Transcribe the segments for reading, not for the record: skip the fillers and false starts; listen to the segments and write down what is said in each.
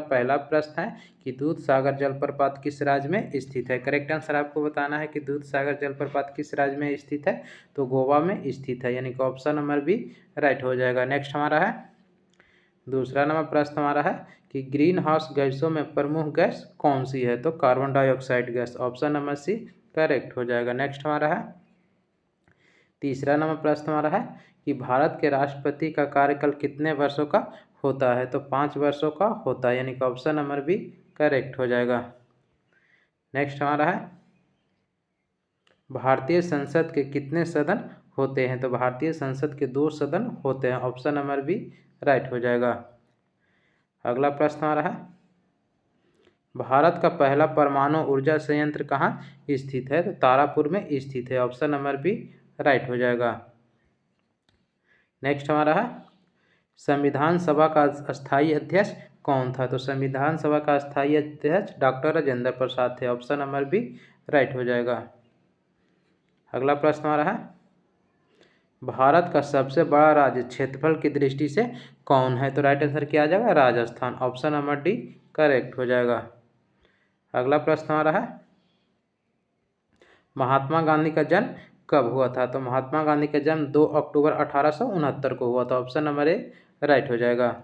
पहला प्रश्न है कि दूध सागर जलप्रपात किस राज्य में स्थित है। करेक्ट आंसर आपको बताना है कि दूध सागर जलप्रपात किस राज्य में स्थित है, तो गोवा में स्थित है, यानी कि ऑप्शन नंबर बी राइट हो जाएगा। नेक्स्ट हमारा है दूसरा नंबर प्रश्न हमारा है कि ग्रीन हाउस गैसों में प्रमुख गैस कौन सी है, तो carbon dioxide gas, option number C correct हो जाएगा। नेक्स्ट हमारा है तीसरा नंबर प्रश्न हमारा है कि भारत के राष्ट्रपति का कार्यकाल कितने वर्षों का होता है, तो 5 वर्षों का होता है, यानी कि ऑप्शन नंबर बी करेक्ट हो जाएगा। नेक्स्ट हमारा है भारतीय संसद के कितने सदन होते हैं, तो भारतीय संसद के 2 सदन होते हैं, ऑप्शन नंबर बी राइट हो जाएगा। अगला प्रश्न हमारा है भारत का पहला परमाणु ऊर्जा संयंत्र कहाँ स्थित है, तो तारापुर में स्थित है, ऑप्शन नंबर बी राइट हो जाएगा। नेक्स्ट हमारा है संविधान सभा का स्थायी अध्यक्ष कौन था, तो संविधान सभा का स्थायी अध्यक्ष डॉक्टर राजेंद्र प्रसाद थे, ऑप्शन नंबर बी राइट हो जाएगा। अगला प्रश्न हमारा है भारत का सबसे बड़ा राज्य क्षेत्रफल की दृष्टि से कौन है, तो राइट आंसर क्या आ जाएगा Rajasthan, option number D correct हो जाएगा। अगला प्रश्न हमारा है महात्मा गांधी का जन्म कब हुआ था, तो महात्मा गांधी का जन्म 2 अक्टूबर 1869 को हुआ था, ऑप्शन नंबर ए राइट हो जाएगा।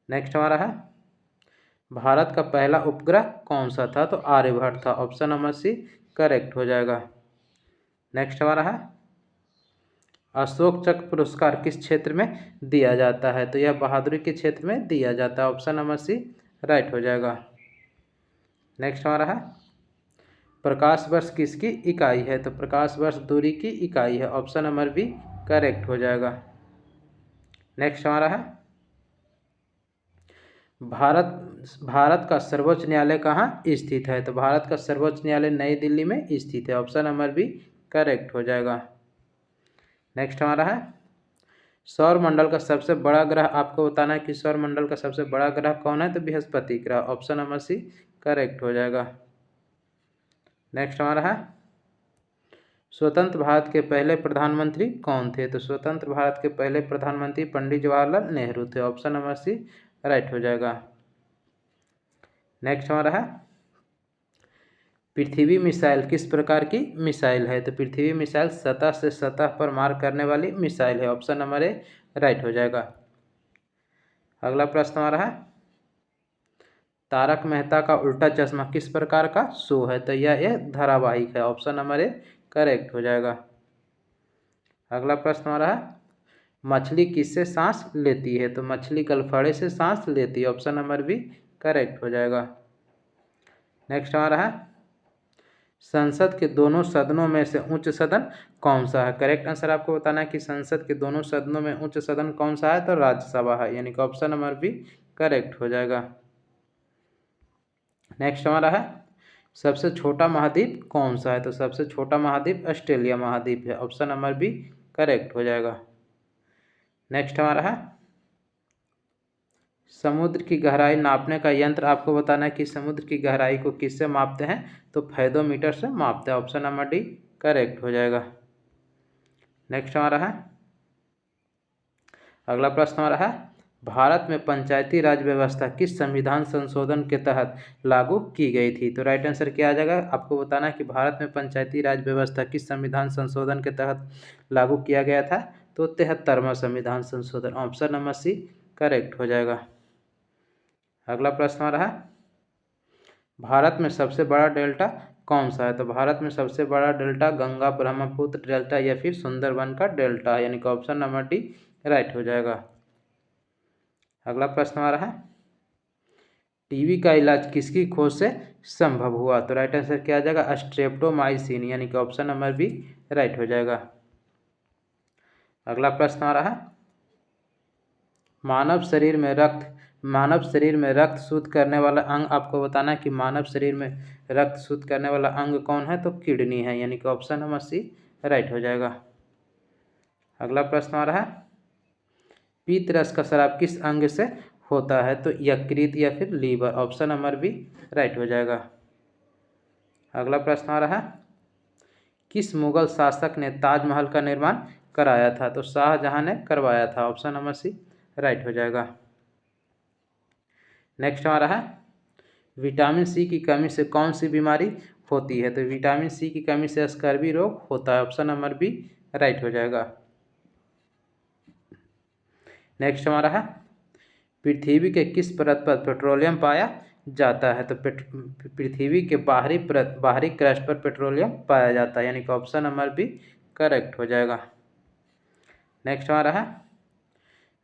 नेक्स्ट हमारा है भारत का पहला उपग्रह कौन सा था, तो आर्यभट्ट था, ऑप्शन नंबर सी करेक्ट हो जाएगा। नेक्स्ट हमारा है अशोक चक्र पुरस्कार किस क्षेत्र में दिया जाता है, तो यह बहादुरी के क्षेत्र में दिया जाता है, ऑप्शन नंबर सी राइट हो जाएगा। नेक्स्ट हमारा है प्रकाश वर्ष किसकी इकाई है, तो प्रकाश वर्ष दूरी की इकाई है, ऑप्शन नंबर बी करेक्ट हो जाएगा। नेक्स्ट हमारा है भारत का सर्वोच्च न्यायालय कहाँ स्थित है, तो भारत का सर्वोच्च न्यायालय नई दिल्ली में स्थित है, ऑप्शन नंबर बी करेक्ट हो जाएगा। नेक्स्ट हमारा है सौर मंडल का सबसे बड़ा ग्रह आपको बताना है कि सौर मंडल का सबसे बड़ा ग्रह कौन है, तो बृहस्पति ग्रह, ऑप्शन नंबर सी करेक्ट हो जाएगा। नेक्स्ट हमारा है स्वतंत्र भारत के पहले प्रधानमंत्री कौन थे, तो स्वतंत्र भारत के पहले प्रधानमंत्री पंडित जवाहरलाल नेहरू थे, ऑप्शन नंबर सी राइट हो जाएगा। नेक्स्ट हमारा है पृथ्वी मिसाइल किस प्रकार की मिसाइल है, तो पृथ्वी मिसाइल सतह से सतह पर मार करने वाली मिसाइल है, ऑप्शन नंबर ए राइट हो जाएगा। अगला प्रश्न हमारा है तारक मेहता का उल्टा चश्मा किस प्रकार का शो है, तो यह एक धारावाहिक है, ऑप्शन नंबर ए करेक्ट हो जाएगा। अगला प्रश्न हमारा है मछली किससे सांस लेती है, तो मछली गलफड़े से सांस लेती है, ऑप्शन नंबर बी करेक्ट हो जाएगा। नेक्स्ट हमारा है संसद के दोनों सदनों में से उच्च सदन कौन सा है, करेक्ट आंसर आपको बताना है कि संसद के दोनों सदनों में उच्च सदन कौन सा है, तो राज्यसभा है, यानी कि ऑप्शन नंबर बी करेक्ट हो जाएगा। नेक्स्ट हमारा है सबसे छोटा महाद्वीप कौन सा है, तो सबसे छोटा महाद्वीप ऑस्ट्रेलिया महाद्वीप है, ऑप्शन नंबर बी करेक्ट हो जाएगा। नेक्स्ट हमारा है समुद्र की गहराई नापने का यंत्र आपको बताना है कि समुद्र की गहराई को किससे मापते हैं, तो फैदोमीटर से मापते हैं, ऑप्शन नंबर डी करेक्ट हो जाएगा। नेक्स्ट हमारा है अगला प्रश्न हमारा है भारत में पंचायती राज व्यवस्था किस संविधान संशोधन के तहत लागू की गई थी, तो राइट आंसर क्या आ जाएगा आपको बताना है कि भारत में पंचायती राज व्यवस्था किस संविधान संशोधन के तहत लागू किया गया था, तो 73वां संविधान संशोधन, ऑप्शन नंबर सी करेक्ट हो जाएगा। अगला प्रश्न हमारा है भारत में सबसे बड़ा डेल्टा कौन सा है, तो भारत में सबसे बड़ा डेल्टा गंगा ब्रह्मपुत्र डेल्टा या फिर सुंदरबन का डेल्टा है, यानी कि ऑप्शन नंबर डी राइट हो जाएगा। अगला प्रश्न हमारा है टीबी का इलाज किसकी खोज से संभव हुआ, तो राइट आंसर क्या आ जाएगा स्ट्रेप्टोमाइसिन, यानी कि ऑप्शन नंबर बी राइट हो जाएगा। अगला प्रश्न हमारा है मानव शरीर में रक्त शुद्ध करने वाला अंग आपको बताना है कि मानव शरीर में रक्त शुद्ध करने वाला अंग कौन है, तो किडनी है, यानी कि ऑप्शन नंबर सी राइट हो जाएगा। अगला प्रश्न आ रहा है पीत रस का स्राव किस अंग से होता है, तो यकृत या फिर liver, option number B right हो जाएगा। अगला प्रश्न आ रहा है किस मुगल शासक ने ताजमहल का निर्माण कराया था, तो शाहजहां ने करवाया था, ऑप्शन नंबर सी राइट हो जाएगा। नेक्स्ट हमारा है विटामिन सी की कमी से कौन सी बीमारी होती है? तो विटामिन सी की कमी से स्कर्वी रोग होता है। ऑप्शन नंबर बी राइट हो जाएगा। नेक्स्ट हमारा है पृथ्वी के किस परत पर पेट्रोलियम पाया जाता है? तो पृथ्वी के बाहरी क्रस्ट पर पेट्रोलियम पाया जाता है, यानी कि ऑप्शन नंबर बी करेक्ट हो जाएगा। नेक्स्ट हमारा है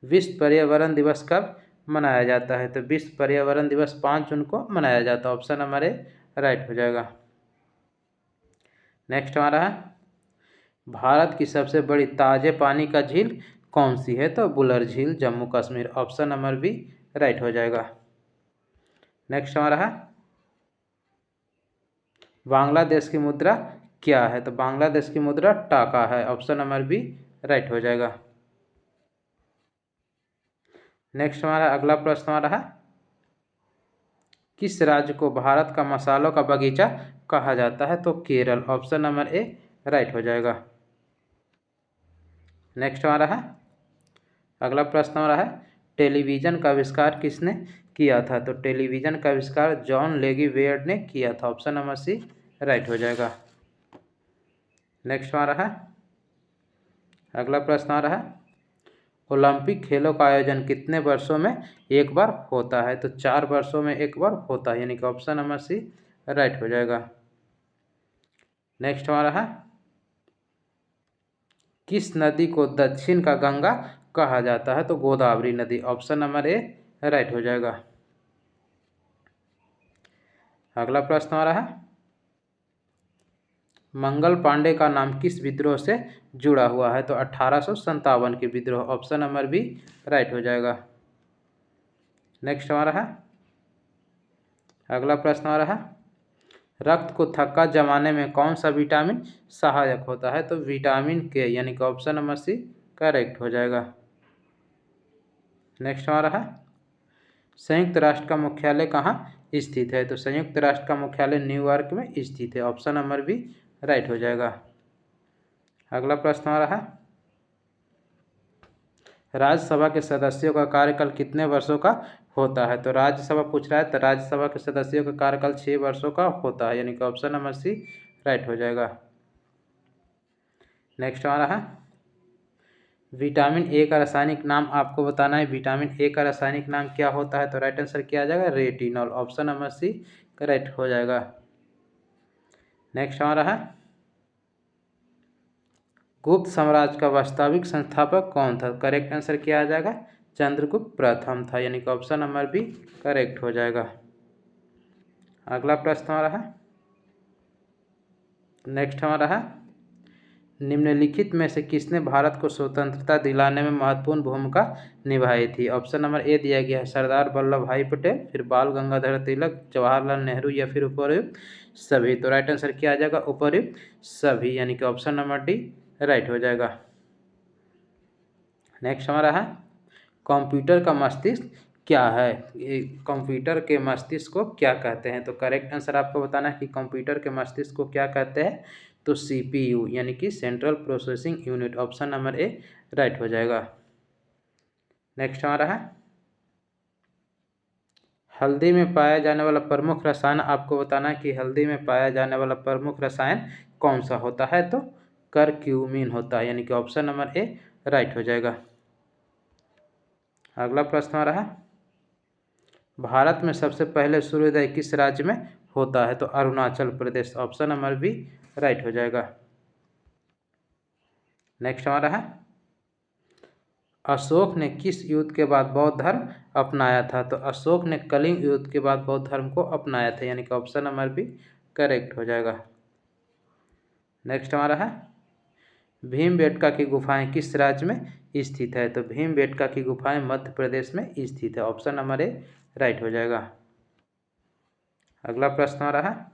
विश्व पर्यावरण दिवस कब मनाया जाता है? तो विश्व पर्यावरण दिवस 5 जून को मनाया जाता है। ऑप्शन नंबर ए राइट हो जाएगा। नेक्स्ट हमारा है भारत की सबसे बड़ी ताजे पानी का झील कौन सी है? तो बुलर झील, Jammu Kashmir. Option number B right हो जाएगा। नेक्स्ट हमारा है बांग्लादेश की मुद्रा क्या है? तो बांग्लादेश की मुद्रा टाका है। ऑप्शन नंबर बी राइट हो जाएगा। नेक्स्ट हमारा अगला प्रश्न हमारा है किस राज्य को भारत का मसालों का बगीचा कहा जाता है? तो Kerala. Option number A right हो जाएगा। नेक्स्ट हमारा है अगला प्रश्न हमारा है टेलीविज़न का आविष्कार किसने किया था? तो टेलीविज़न का आविष्कार जॉन लेगी वेयर ने किया था। ऑप्शन नंबर सी राइट हो जाएगा। नेक्स्ट हमारा है अगला प्रश्न हमारा है ओलंपिक खेलों का आयोजन कितने वर्षों में एक बार होता है? तो 4 वर्षों में एक बार होता है, यानी कि ऑप्शन नंबर सी राइट हो जाएगा। नेक्स्ट हमारा है किस नदी को दक्षिण का गंगा कहा जाता है? तो गोदावरी नदी। ऑप्शन नंबर ए राइट हो जाएगा। अगला प्रश्न हमारा है मंगल पांडे का नाम किस विद्रोह से जुड़ा हुआ है? तो 1857 के विद्रोह। ऑप्शन नंबर बी राइट हो जाएगा। नेक्स्ट हमारा है अगला प्रश्न हमारा है रक्त को थक्का जमाने में कौन सा विटामिन सहायक होता है? तो विटामिन के, यानी कि ऑप्शन नंबर सी करेक्ट हो जाएगा। नेक्स्ट हमारा है संयुक्त राष्ट्र का मुख्यालय कहाँ स्थित है? तो संयुक्त राष्ट्र का मुख्यालय न्यूयॉर्क में स्थित है। ऑप्शन नंबर बी राइट हो जाएगा। अगला प्रश्न हमारा है राज्यसभा के सदस्यों का कार्यकाल कितने वर्षों का होता है? तो राज्यसभा पूछ रहा है, तो राज्यसभा के सदस्यों का कार्यकाल 6 वर्षों का होता है, यानी कि ऑप्शन नंबर सी राइट हो जाएगा। नेक्स्ट हमारा है विटामिन ए का रासायनिक नाम आपको बताना है। विटामिन ए का रासायनिक नाम क्या होता है? तो राइट आंसर क्या आ जाएगा retinol. Option number C correct हो जाएगा। नेक्स्ट हमारा है गुप्त साम्राज्य का वास्तविक संस्थापक कौन था? करेक्ट आंसर क्या आ जाएगा चंद्रगुप्त प्रथम था, यानी कि ऑप्शन नंबर बी करेक्ट हो जाएगा। अगला प्रश्न हमारा है नेक्स्ट हमारा है निम्नलिखित में से किसने भारत को स्वतंत्रता दिलाने में महत्वपूर्ण भूमिका निभाई थी? ऑप्शन नंबर ए दिया गया है सरदार वल्लभ भाई पटेल, फिर बाल गंगाधर तिलक, जवाहरलाल नेहरू या फिर उपर्युक्त सभी। तो राइट आंसर क्या आ जाएगा उपर्युक्त सभी, यानी कि ऑप्शन नंबर डी राइट हो जाएगा। नेक्स्ट हमारा है कंप्यूटर का मस्तिष्क क्या है? कंप्यूटर के मस्तिष्क को क्या कहते हैं? तो करेक्ट आंसर आपको बताना है कि कंप्यूटर के मस्तिष्क को क्या कहते हैं। तो CPU, यानी कि central processing unit. Option number A right हो जाएगा। नेक्स्ट हमारा है हल्दी में पाया जाने वाला प्रमुख रसायन आपको बताना है कि हल्दी में पाया जाने वाला प्रमुख रसायन कौन सा होता है? तो करक्यूमिन होता है, यानी कि ऑप्शन नंबर ए राइट हो जाएगा। अगला प्रश्न आ रहा है भारत में सबसे पहले सूर्योदय किस राज्य में होता है? तो Arunachal Pradesh. Option number B right हो जाएगा। नेक्स्ट हमारा है अशोक ने किस युद्ध के बाद बौद्ध धर्म अपनाया था? तो अशोक ने कलिंग युद्ध के बाद बौद्ध धर्म को अपनाया था, यानी कि ऑप्शन नंबर बी करेक्ट हो जाएगा। नेक्स्ट हमारा है भीमबेटका की गुफाएं किस राज्य में स्थित है? तो भीमबेटका की गुफाएं मध्य प्रदेश में स्थित है। ऑप्शन नंबर ए राइट हो जाएगा। अगला प्रश्न आ रहा है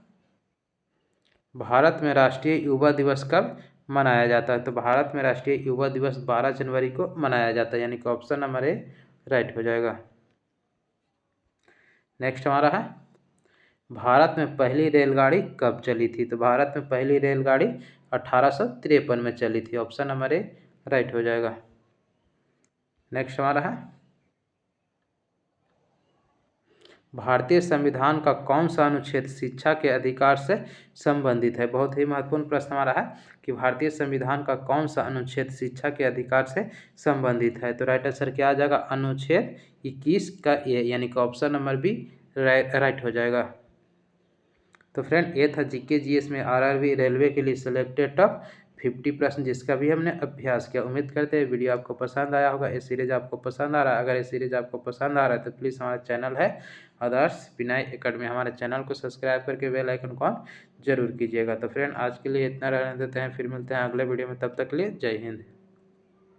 भारत में राष्ट्रीय युवा दिवस कब मनाया जाता है? तो भारत में राष्ट्रीय युवा दिवस 12 जनवरी को मनाया जाता है, यानी कि ऑप्शन नंबर ए राइट हो जाएगा। नेक्स्ट हमारा है भारत में पहली रेलगाड़ी कब चली थी? तो भारत में पहली रेलगाड़ी 1853 में चली थी। ऑप्शन नंबर ए राइट हो जाएगा। नेक्स्ट हमारा है भारतीय संविधान का कौन सा अनुच्छेद शिक्षा के अधिकार से संबंधित है। बहुत ही महत्वपूर्ण प्रश्न हमारा है कि भारतीय संविधान का कौन सा अनुच्छेद शिक्षा के अधिकार से संबंधित है। तो राइट आंसर क्या आ जाएगा, अनुच्छेद 21 का ए, यानी कि ऑप्शन नंबर बी राइट हो जाएगा। तो फ्रेंड ये था जीके जीएस में आरआरबी रेलवे के लिए सिलेक्टेड टॉप 50 प्रश्न जिसका भी हमने अभ्यास किया। उम्मीद करते हैं वीडियो आपको पसंद आया होगा। ये सीरीज आपको पसंद आ रहा है, अगर ये सीरीज आपको पसंद आ रहा है तो प्लीज़ हमारा चैनल है आदर्श विनय एकेडमी, हमारे चैनल को सब्सक्राइब करके बेल आइकन को ऑन जरूर कीजिएगा। तो फ्रेंड आज के लिए इतना रहने देते हैं, फिर मिलते हैं अगले वीडियो में, तब तक के लिए जय हिंद।